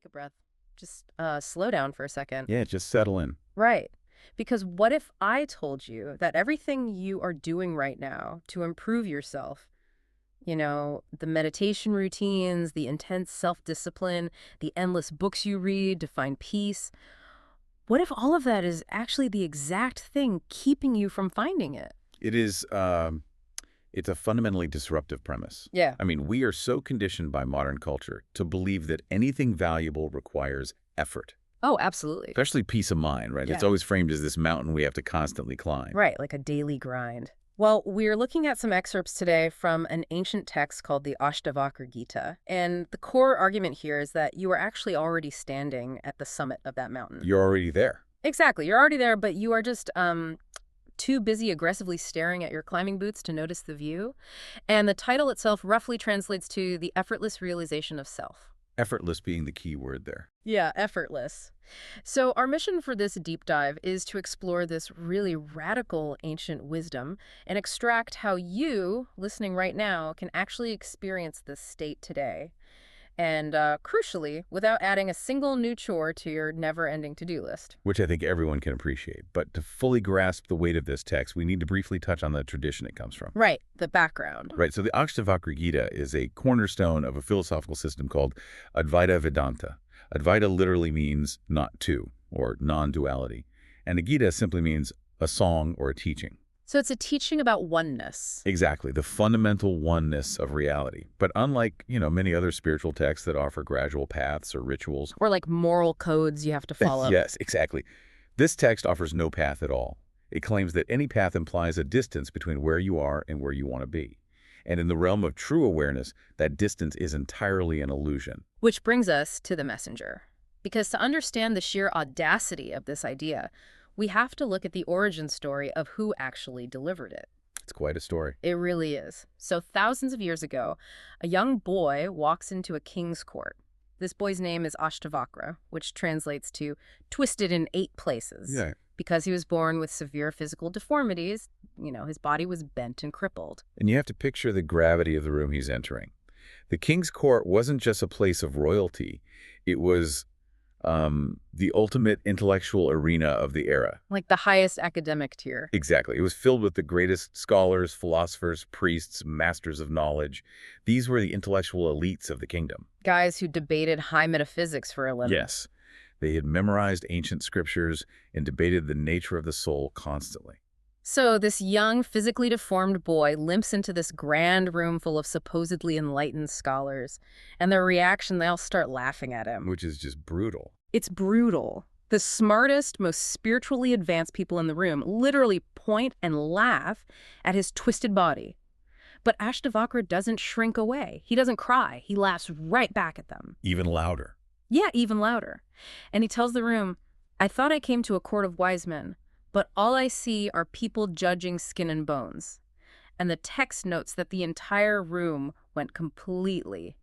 Take a breath. Just slow down for a second. Yeah, just settle in. Right. Because what if I told you that everything you are doing right now to improve yourself, the meditation routines, the intense self-discipline, the endless books you read to find peace, what if all of that is actually the exact thing keeping you from finding it? It is, it's a fundamentally disruptive premise. Yeah. I mean, we are so conditioned by modern culture to believe that anything valuable requires effort, Oh, absolutely. especially peace of mind, right? It's Yeah. always framed as this mountain we have to constantly climb. Right, like a daily grind. Well, we're looking at some excerpts today from an ancient text called the Ashtavakra Gita. And the core argument here is that you are actually already standing at the summit of that mountain. You're already there. Exactly. You're already there, but you are just too busy aggressively staring at your climbing boots to notice the view. And the title itself roughly translates to the effortless realization of self. Effortless being the key word there. Yeah, effortless. So our mission for this deep dive is to explore this really radical ancient wisdom and extract how you, listening right now, can actually experience this state today. And crucially, without adding a single new chore to your never-ending to-do list. Which I think everyone can appreciate. But to fully grasp the weight of this text, we need to briefly touch on the tradition it comes from. Right, the background. Right, so the Ashtavakra Gita is a cornerstone of a philosophical system called Advaita Vedanta. Advaita literally means not two, or non-duality. And the Gita simply means a song or a teaching. So it's a teaching about oneness. Exactly, the fundamental oneness of reality. But unlike, many other spiritual texts that offer gradual paths or rituals. Or like moral codes you have to follow. Yes, exactly. This text offers no path at all. It claims that any path implies a distance between where you are and where you want to be. And in the realm of true awareness, that distance is entirely an illusion. Which brings us to the messenger. Because to understand the sheer audacity of this idea, we have to look at the origin story of who actually delivered it. It's quite a story. It really is. So thousands of years ago, a young boy walks into a king's court. This boy's name is Ashtavakra, which translates to twisted in 8 places. Yeah. Because he was born with severe physical deformities, his body was bent and crippled. And you have to picture the gravity of the room he's entering. The king's court wasn't just a place of royalty. It was the ultimate intellectual arena of the era. Like the highest academic tier. Exactly. It was filled with the greatest scholars, philosophers, priests, masters of knowledge. These were the intellectual elites of the kingdom. Guys who debated high metaphysics for a living. Yes. They had memorized ancient scriptures and debated the nature of the soul constantly. So this young, physically deformed boy limps into this grand room full of supposedly enlightened scholars, and their reaction, they all start laughing at him. Which is just brutal. It's brutal. The smartest, most spiritually advanced people in the room literally point and laugh at his twisted body. But Ashtavakra doesn't shrink away. He doesn't cry. He laughs right back at them. Even louder. Yeah, even louder. And he tells the room, "I thought I came to a court of wise men, but all I see are people judging skin and bones." And the text notes that the entire room went completely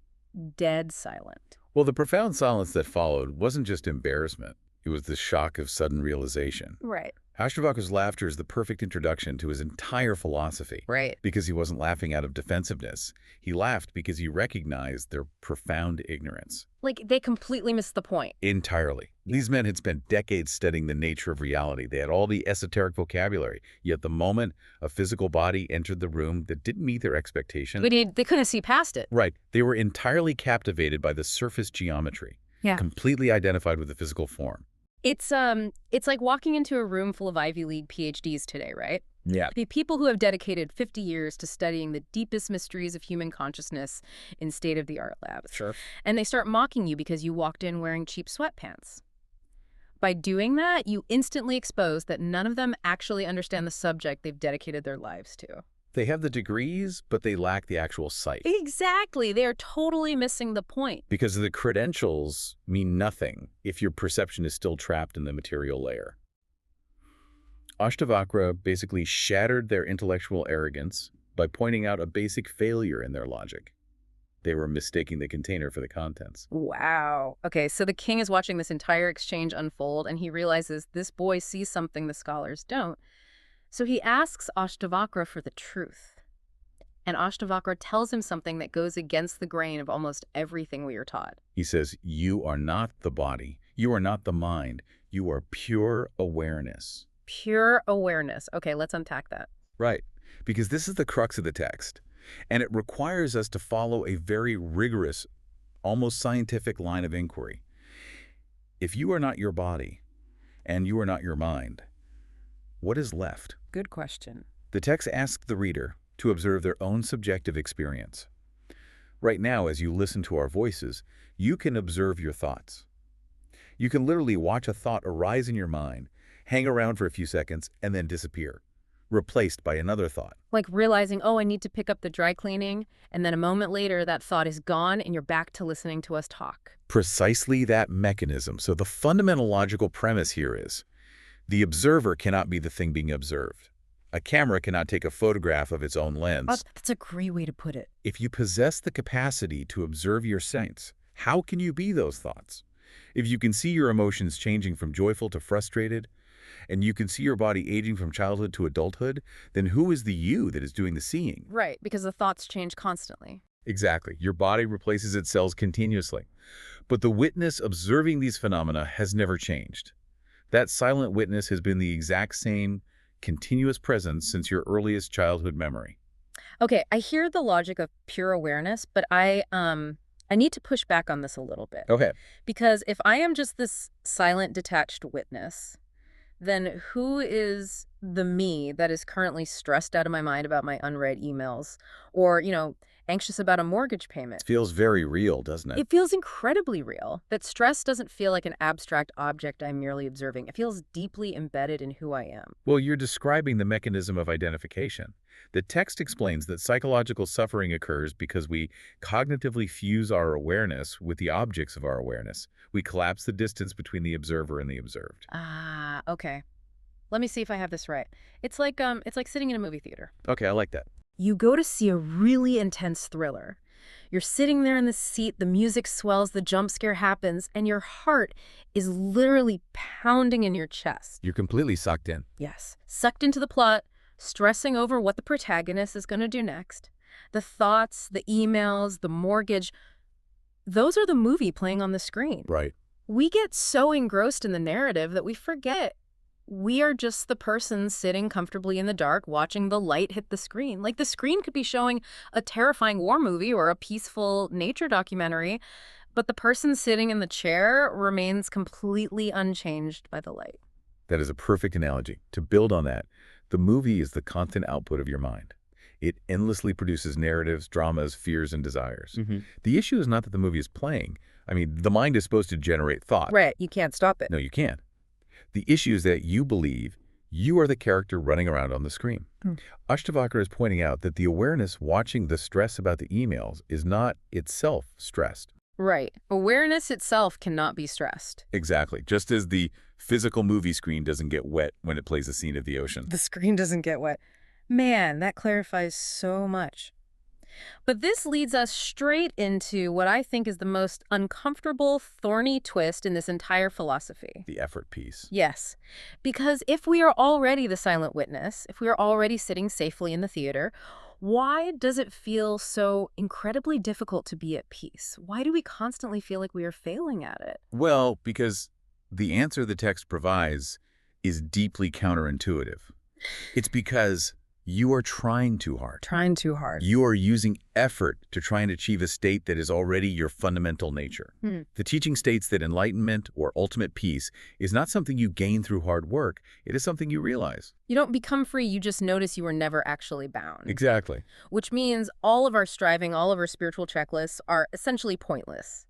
dead silent. Well, the profound silence that followed wasn't just embarrassment. It was the shock of sudden realization. Right. Ashtavakara's laughter is the perfect introduction to his entire philosophy. Right. Because he wasn't laughing out of defensiveness. He laughed because he recognized their profound ignorance. Like, they completely missed the point. Entirely. These men had spent decades studying the nature of reality. They had all the esoteric vocabulary. Yet the moment a physical body entered the room that didn't meet their expectations. But they couldn't see past it. Right. They were entirely captivated by the surface geometry. Yeah. Completely identified with the physical form. It's like walking into a room full of Ivy League PhDs today, right? Yeah. The people who have dedicated 50 years to studying the deepest mysteries of human consciousness in state-of-the-art labs. Sure. And they start mocking you because you walked in wearing cheap sweatpants. By doing that, you instantly expose that none of them actually understand the subject they've dedicated their lives to. They have the degrees, but they lack the actual sight. Exactly. They are totally missing the point. Because the credentials mean nothing if your perception is still trapped in the material layer. Ashtavakra basically shattered their intellectual arrogance by pointing out a basic failure in their logic. They were mistaking the container for the contents. Wow. Okay, so the king is watching this entire exchange unfold, and he realizes this boy sees something the scholars don't. So he asks Ashtavakra for the truth. And Ashtavakra tells him something that goes against the grain of almost everything we are taught. He says, you are not the body. You are not the mind. You are pure awareness. Pure awareness. Okay, let's unpack that. Right, because this is the crux of the text, and it requires us to follow a very rigorous, almost scientific line of inquiry. If you are not your body, and you are not your mind, what is left? Good question. The text asks the reader to observe their own subjective experience. Right now, as you listen to our voices, you can observe your thoughts. You can literally watch a thought arise in your mind, hang around for a few seconds, and then disappear, replaced by another thought. Like realizing, oh, I need to pick up the dry cleaning, and then a moment later that thought is gone and you're back to listening to us talk. Precisely that mechanism. So the fundamental logical premise here is, the observer cannot be the thing being observed. A camera cannot take a photograph of its own lens. Oh, that's a great way to put it. If you possess the capacity to observe your sense, how can you be those thoughts? If you can see your emotions changing from joyful to frustrated, and you can see your body aging from childhood to adulthood, then who is the you that is doing the seeing? Right, because the thoughts change constantly. Exactly. Your body replaces its cells continuously. But the witness observing these phenomena has never changed. That silent witness has been the exact same continuous presence since your earliest childhood memory. Okay, I hear the logic of pure awareness, but I need to push back on this a little bit. Okay. Because if I am just this silent, detached witness, then who is the me that is currently stressed out of my mind about my unread emails or, anxious about a mortgage payment? It feels very real, doesn't it? It feels incredibly real. That stress doesn't feel like an abstract object I'm merely observing. It feels deeply embedded in who I am. Well, you're describing the mechanism of identification. The text explains that psychological suffering occurs because we cognitively fuse our awareness with the objects of our awareness. We collapse the distance between the observer and the observed. Ah, okay. Let me see if I have this right. It's like sitting in a movie theater. Okay, I like that. You go to see a really intense thriller. You're sitting there in the seat, the music swells, the jump scare happens, and your heart is literally pounding in your chest. You're completely sucked in. Yes. Sucked into the plot, stressing over what the protagonist is going to do next. The thoughts, the emails, the mortgage, those are the movie playing on the screen. Right. We get so engrossed in the narrative that we forget we are just the person sitting comfortably in the dark watching the light hit the screen. Like the screen could be showing a terrifying war movie or a peaceful nature documentary, but the person sitting in the chair remains completely unchanged by the light. That is a perfect analogy. To build on that, the movie is the constant output of your mind. It endlessly produces narratives, dramas, fears, and desires. The issue is not that the movie is playing. I mean, the mind is supposed to generate thought. Right, you can't stop it. No, you can't. The issue is that you believe you are the character running around on the screen. Ashtavakra is pointing out that the awareness watching the stress about the emails is not itself stressed. Right. Awareness itself cannot be stressed. Exactly. Just as the physical movie screen doesn't get wet when it plays a scene of the ocean. The screen doesn't get wet. Man, that clarifies so much. But this leads us straight into what I think is the most uncomfortable, thorny twist in this entire philosophy. The effort piece. Yes, because if we are already the silent witness, if we are already sitting safely in the theater, why does it feel so incredibly difficult to be at peace? Why do we constantly feel like we are failing at it? Well, because the answer the text provides is deeply counterintuitive. It's because you are trying too hard. Trying too hard. You are using effort to try and achieve a state that is already your fundamental nature. The teaching states that enlightenment or ultimate peace is not something you gain through hard work. It is something you realize. You don't become free, you just notice you were never actually bound. Exactly. Which means all of our striving, all of our spiritual checklists are essentially pointless.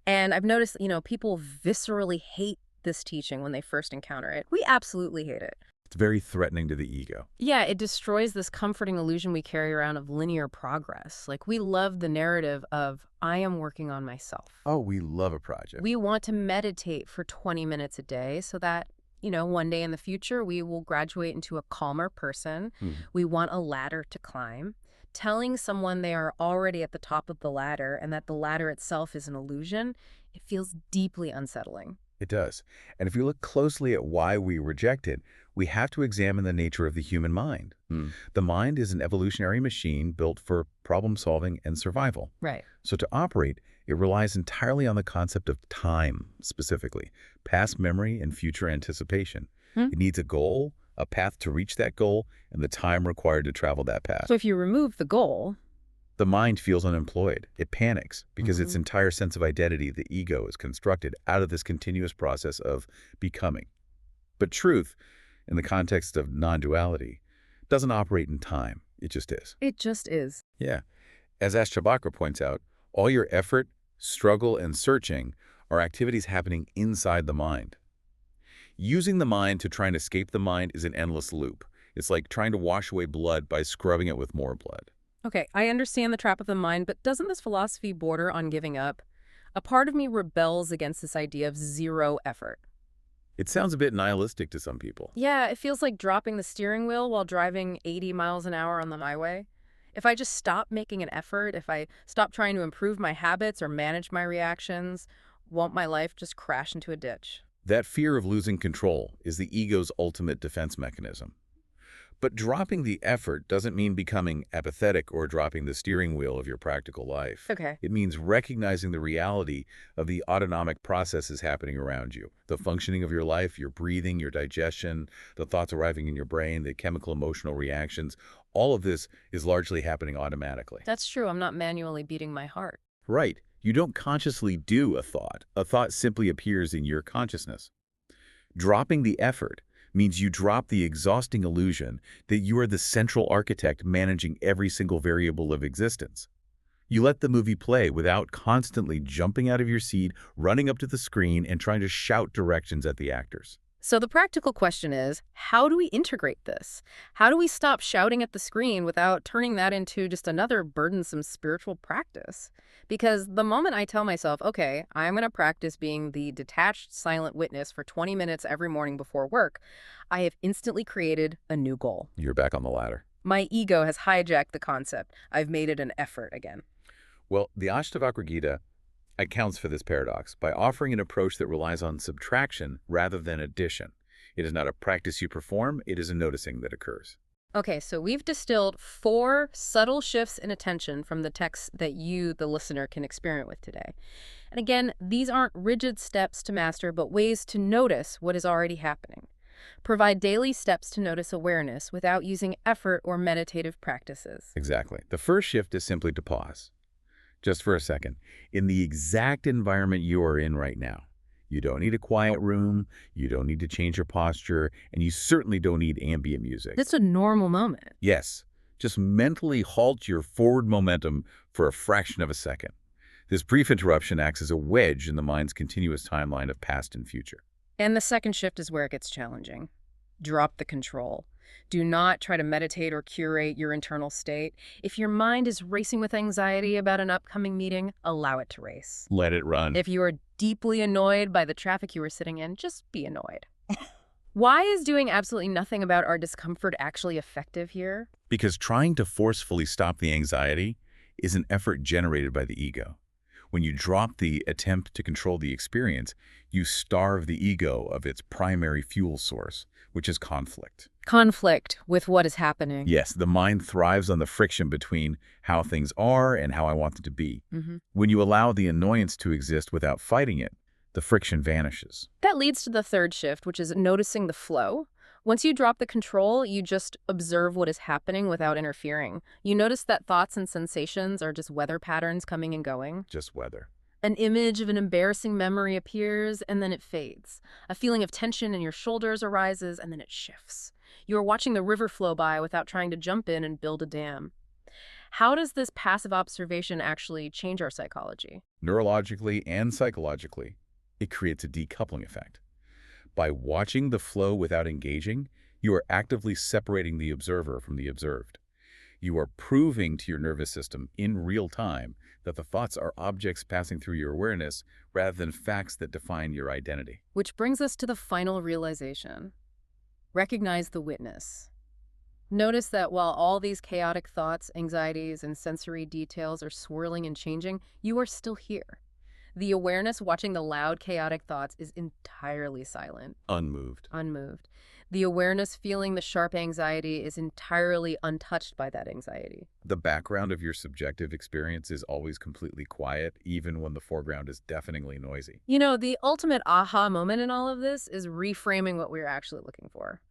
And I've noticed, people viscerally hate this teaching when they first encounter it. We absolutely hate it. It's very threatening to the ego. Yeah, it destroys this comforting illusion we carry around of linear progress. Like, we love the narrative of, I am working on myself. Oh, we love a project. We want to meditate for 20 minutes a day so that, one day in the future, we will graduate into a calmer person. We want a ladder to climb. Telling someone they are already at the top of the ladder and that the ladder itself is an illusion, it feels deeply unsettling. It does. And if you look closely at why we reject it, we have to examine the nature of the human mind. The mind is an evolutionary machine built for problem solving and survival. Right. So to operate, it relies entirely on the concept of time, specifically, past memory and future anticipation. Hmm? It needs a goal, a path to reach that goal, and the time required to travel that path. So if you remove the goal, The mind feels unemployed. It panics because its Mhm. entire sense of identity, the ego, is constructed out of this continuous process of becoming. But truth, in the context of non-duality, doesn't operate in time. It just is. it just is. Yeah. As Ashtavakra points out, all your effort, struggle, and searching are activities happening inside the mind. Using the mind to try and escape the mind is an endless loop. It's like trying to wash away blood by scrubbing it with more blood. Okay, I understand the trap of the mind, but doesn't this philosophy border on giving up? A part of me rebels against this idea of zero effort. It sounds a bit nihilistic to some people. Yeah, it feels like dropping the steering wheel while driving 80 miles an hour on the highway. If I just stop making an effort, if I stop trying to improve my habits or manage my reactions, won't my life just crash into a ditch? That fear of losing control is the ego's ultimate defense mechanism. But dropping the effort doesn't mean becoming apathetic or dropping the steering wheel of your practical life. Okay. It means recognizing the reality of the autonomic processes happening around you. The functioning of your life, your breathing, your digestion, the thoughts arriving in your brain, the chemical emotional reactions, all of this is largely happening automatically. That's true. I'm not manually beating my heart. Right. You don't consciously do a thought. A thought simply appears in your consciousness. Dropping the effort means you drop the exhausting illusion that you are the central architect managing every single variable of existence. You let the movie play without constantly jumping out of your seat, running up to the screen, and trying to shout directions at the actors. So the practical question is, how do we integrate this? How do we stop shouting at the screen without turning that into just another burdensome spiritual practice? Because the moment I tell myself, okay, I'm going to practice being the detached, silent witness for 20 minutes every morning before work, I have instantly created a new goal. You're back on the ladder. My ego has hijacked the concept. I've made it an effort again. Well, the Ashtavakra Gita accounts for this paradox by offering an approach that relies on subtraction rather than addition. It is not a practice you perform, it is a noticing that occurs. Okay, so we've distilled 4 subtle shifts in attention from the text that you, the listener, can experiment with today. And again, these aren't rigid steps to master, but ways to notice what is already happening. Provide daily steps to notice awareness without using effort or meditative practices. Exactly. The first shift is simply to pause. Just for a second, in the exact environment you are in right now. You don't need a quiet room, you don't need to change your posture, and you certainly don't need ambient music. It's a normal moment. Yes, just mentally halt your forward momentum for a fraction of a second. This brief interruption acts as a wedge in the mind's continuous timeline of past and future. And the second shift is where it gets challenging. Drop the control. Do not try to meditate or curate your internal state. If your mind is racing with anxiety about an upcoming meeting, allow it to race. Let it run. If you are deeply annoyed by the traffic you were sitting in, just be annoyed. Why is doing absolutely nothing about our discomfort actually effective here? Because trying to forcefully stop the anxiety is an effort generated by the ego. When you drop the attempt to control the experience, you starve the ego of its primary fuel source, which is conflict. Conflict with what is happening. Yes, the mind thrives on the friction between how things are and how I want them to be. Mm-hmm. When you allow the annoyance to exist without fighting it, the friction vanishes. That leads to the third shift, which is noticing the flow. Once you drop the control, you just observe what is happening without interfering. You notice that thoughts and sensations are just weather patterns coming and going. Just weather. An image of an embarrassing memory appears, and then it fades. A feeling of tension in your shoulders arises, and then it shifts. You are watching the river flow by without trying to jump in and build a dam. How does this passive observation actually change our psychology? Neurologically and psychologically, it creates a decoupling effect. By watching the flow without engaging, you are actively separating the observer from the observed. You are proving to your nervous system in real time that the thoughts are objects passing through your awareness rather than facts that define your identity. Which brings us to the final realization. Recognize the witness. Notice that while all these chaotic thoughts, anxieties, and sensory details are swirling and changing, you are still here. The awareness watching the loud, chaotic thoughts is entirely silent, Unmoved. unmoved. The awareness feeling the sharp anxiety is entirely untouched by that anxiety. The background of your subjective experience is always completely quiet, even when the foreground is deafeningly noisy. You know, the ultimate aha moment in all of this is reframing what we're actually looking for.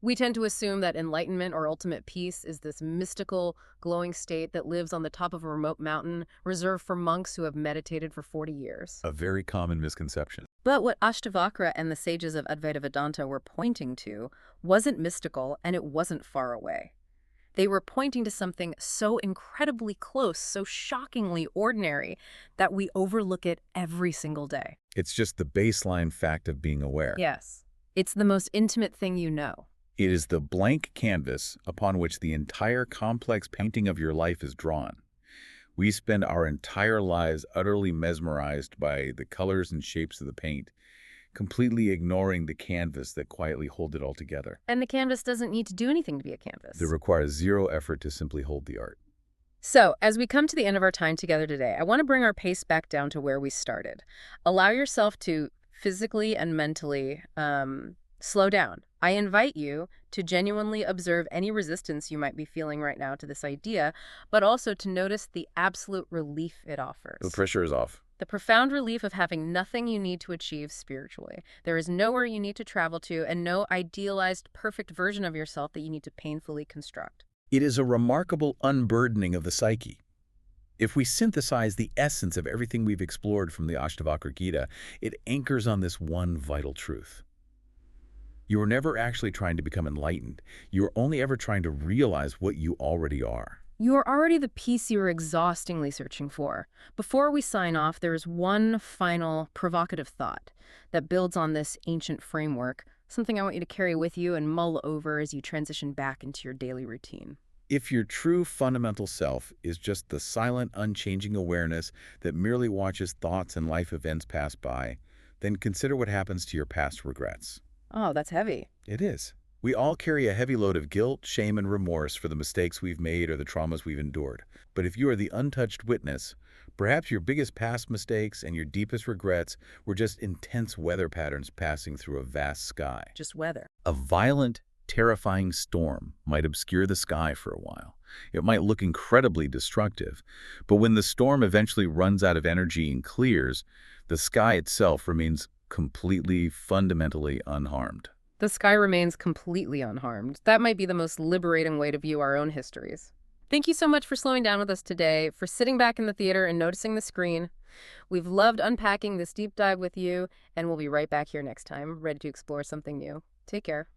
We tend to assume that enlightenment or ultimate peace is this mystical, glowing state that lives on the top of a remote mountain reserved for monks who have meditated for 40 years. A very common misconception. But what Ashtavakra and the sages of Advaita Vedanta were pointing to wasn't mystical and it wasn't far away. They were pointing to something so incredibly close, so shockingly ordinary, that we overlook it every single day. It's just the baseline fact of being aware. Yes, it's the most intimate thing you know. It is the blank canvas upon which the entire complex painting of your life is drawn. We spend our entire lives utterly mesmerized by the colors and shapes of the paint, completely ignoring the canvas that quietly holds it all together. And the canvas doesn't need to do anything to be a canvas. That requires zero effort to simply hold the art. So, as we come to the end of our time together today, I want to bring our pace back down to where we started. Allow yourself to physically and mentally slow down. I invite you to genuinely observe any resistance you might be feeling right now to this idea, but also to notice the absolute relief it offers. The pressure is off. The profound relief of having nothing you need to achieve spiritually. There is nowhere you need to travel to and no idealized, perfect version of yourself that you need to painfully construct. It is a remarkable unburdening of the psyche. If we synthesize the essence of everything we've explored from the Ashtavakra Gita, it anchors on this one vital truth. You are never actually trying to become enlightened. You are only ever trying to realize what you already are. You are already the peace you are exhaustingly searching for. Before we sign off, there is one final provocative thought that builds on this ancient framework, something I want you to carry with you and mull over as you transition back into your daily routine. If your true fundamental self is just the silent, unchanging awareness that merely watches thoughts and life events pass by, then consider what happens to your past regrets. Oh, that's heavy. It is. We all carry a heavy load of guilt, shame, and remorse for the mistakes we've made or the traumas we've endured. But if you are the untouched witness, perhaps your biggest past mistakes and your deepest regrets were just intense weather patterns passing through a vast sky. Just weather. A violent, terrifying storm might obscure the sky for a while. It might look incredibly destructive, but when the storm eventually runs out of energy and clears, the sky itself remains completely, fundamentally unharmed. The sky remains completely unharmed. That might be the most liberating way to view our own histories. Thank you so much for slowing down with us today, for sitting back in the theater and noticing the screen. We've loved unpacking this deep dive with you, and we'll be right back here next time, ready to explore something new. Take care.